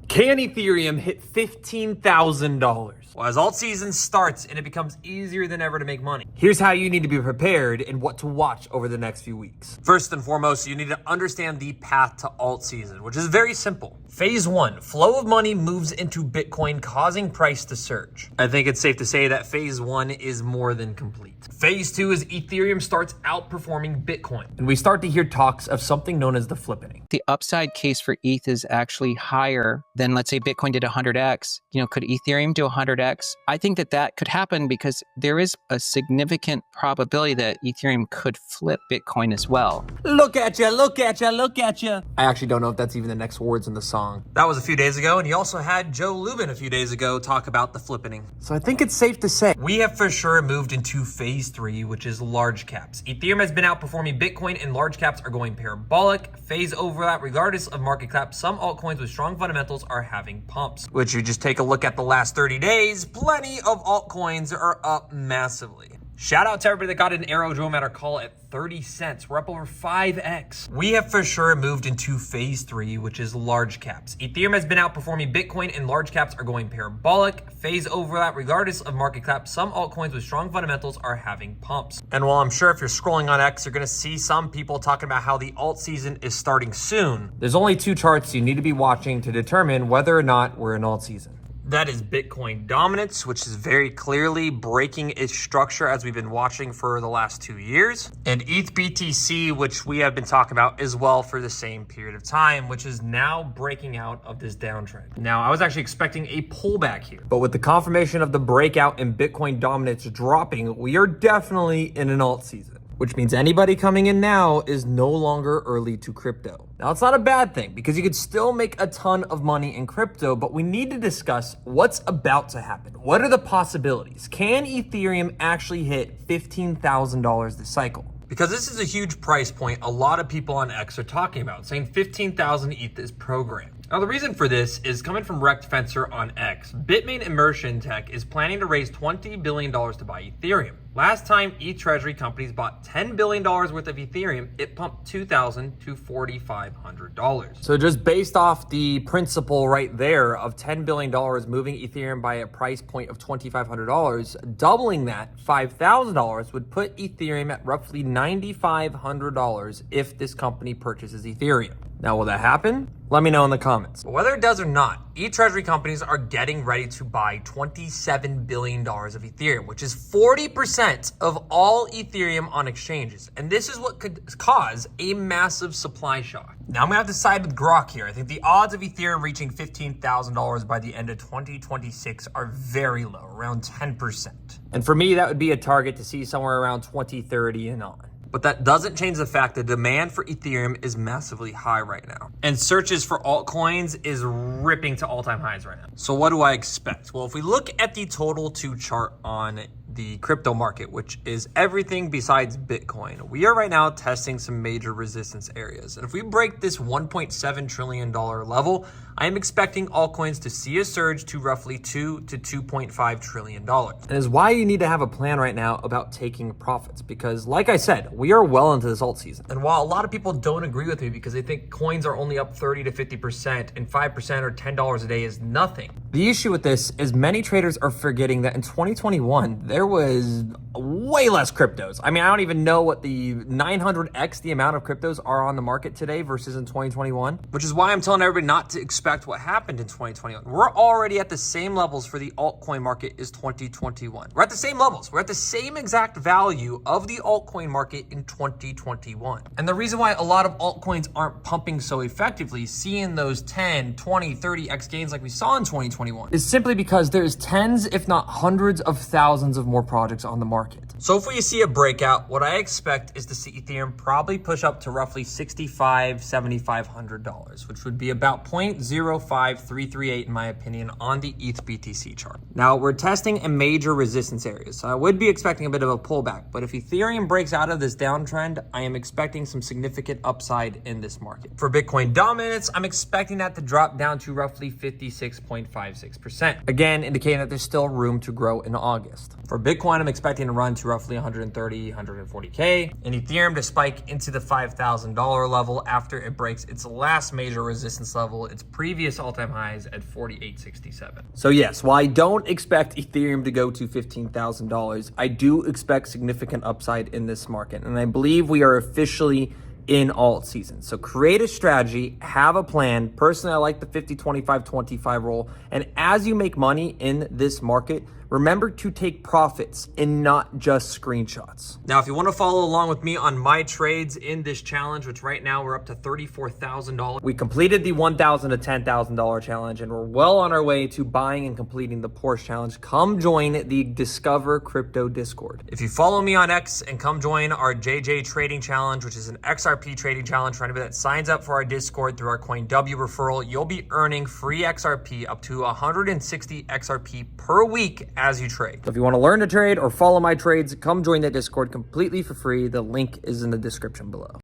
Can Ethereum hit $15,000? Well, as Altseason starts and it becomes easier than ever to make money, here's how you need to be prepared and what to watch over the next few weeks. First and foremost, you need to understand the path to Altseason, which is very simple. Phase 1, flow of money moves into Bitcoin, causing price to surge. I think it's safe to say that phase 1 is more than complete. Phase 2 is Ethereum starts outperforming Bitcoin, and we start to hear talks of something known as the flippening. The upside case for ETH is actually higher than, let's say, Bitcoin did 100x. Could Ethereum do 100x? I think that could happen because there is a significant probability that Ethereum could flip Bitcoin as well. Look at ya, look at ya, look at ya. I actually don't know if that's even the next words in the song. That was a few days ago, and you also had Joe Lubin a few days ago talk about the flippening. So I think it's safe to say we have for sure moved into phase 3, which is large caps. Ethereum has been outperforming Bitcoin, and large caps are going parabolic. Phase overlap, regardless of market cap, some altcoins with strong fundamentals are having pumps. Which you just take a look at the last 30 days, plenty of altcoins are up massively. Shout out to everybody that got an aerodrome at our call at 30 cents. We're up over 5x. We have for sure moved into phase 3, which is large caps. Ethereum has been outperforming Bitcoin, and large caps are going parabolic. Phase overlap, regardless of market cap, some altcoins with strong fundamentals are having pumps. And while I'm sure if you're scrolling on X, you're gonna see some people talking about how the alt season is starting soon, there's only 2 charts you need to be watching to determine whether or not we're in alt season. That is Bitcoin dominance, which is very clearly breaking its structure as we've been watching for the last 2 years. And ETH BTC, which we have been talking about as well for the same period of time, which is now breaking out of this downtrend. Now, I was actually expecting a pullback here, but with the confirmation of the breakout and Bitcoin dominance dropping, we are definitely in an alt season, which means anybody coming in now is no longer early to crypto. Now, it's not a bad thing because you could still make a ton of money in crypto, but we need to discuss what's about to happen. What are the possibilities? Can Ethereum actually hit $15,000 this cycle? Because this is a huge price point a lot of people on X are talking about, saying 15,000 ETH is programmed. Now, the reason for this is coming from Wrecked Fencer on X. Bitmain Immersion Tech is planning to raise $20 billion to buy Ethereum. Last time ETH treasury companies bought $10 billion worth of Ethereum, it pumped $2,000 to $4,500. So just based off the principle right there of $10 billion moving Ethereum by a price point of $2,500, doubling that $5,000 would put Ethereum at roughly $9,500 if this company purchases Ethereum. Now, will that happen? Let me know in the comments. But whether it does or not, e-treasury companies are getting ready to buy $27 billion of Ethereum, which is 40% of all Ethereum on exchanges. And this is what could cause a massive supply shock. Now, I'm gonna have to side with Grok here. I think the odds of Ethereum reaching $15,000 by the end of 2026 are very low, around 10%. And for me, that would be a target to see somewhere around 2030 and on. But that doesn't change the fact that demand for Ethereum is massively high right now. And searches for altcoins is ripping to all-time highs right now. So what do I expect? Well, if we look at the total 2 chart on the crypto market, which is everything besides Bitcoin, we are right now testing some major resistance areas. And if we break this $1.7 trillion level, I am expecting altcoins to see a surge to roughly $2 to $2.5 trillion. And is why you need to have a plan right now about taking profits. Because like I said, we are well into this alt season. And while a lot of people don't agree with me because they think coins are only up 30 to 50% and 5% or $10 a day is nothing, the issue with this is many traders are forgetting that in 2021, there was way less cryptos. I mean, I don't even know what the 900x the amount of cryptos are on the market today versus in 2021, which is why I'm telling everybody not to expect what happened in 2021. We're already at the same levels for the altcoin market as 2021. We're at the same levels. We're at the same exact value of the altcoin market in 2021. And the reason why a lot of altcoins aren't pumping so effectively, seeing those 10, 20, 30x gains like we saw in 2021, is simply because there's tens, if not hundreds of thousands of more projects on the market. So if we see a breakout, what I expect is to see Ethereum probably push up to roughly $6,500, $7,500, which would be about 0.05338 in my opinion on the ETH BTC chart. Now we're testing a major resistance area, so I would be expecting a bit of a pullback, but if Ethereum breaks out of this downtrend, I am expecting some significant upside in this market. For Bitcoin dominance, I'm expecting that to drop down to roughly 56.56%. Again, indicating that there's still room to grow in August. For Bitcoin, I'm expecting to run to roughly 130, 140K, and Ethereum to spike into the $5,000 level after it breaks its last major resistance level, its previous all-time highs at 48.67. So yes, while I don't expect Ethereum to go to $15,000, I do expect significant upside in this market, and I believe we are officially in alt season. So create a strategy, have a plan. Personally, I like the 50-25-25 rule. And as you make money in this market, remember to take profits and not just screenshots. Now, if you want to follow along with me on my trades in this challenge, which right now we're up to $34,000. We completed the $1,000 to $10,000 challenge, and we're well on our way to buying and completing the Porsche challenge. Come join the Discover Crypto Discord. If you follow me on X and come join our JJ Trading Challenge, which is an XRP trading challenge for anybody that signs up for our Discord through our CoinW referral, you'll be earning free XRP up to 160 XRP per week as you trade. So if you want to learn to trade or follow my trades, come join that Discord completely for free. The link is in the description below.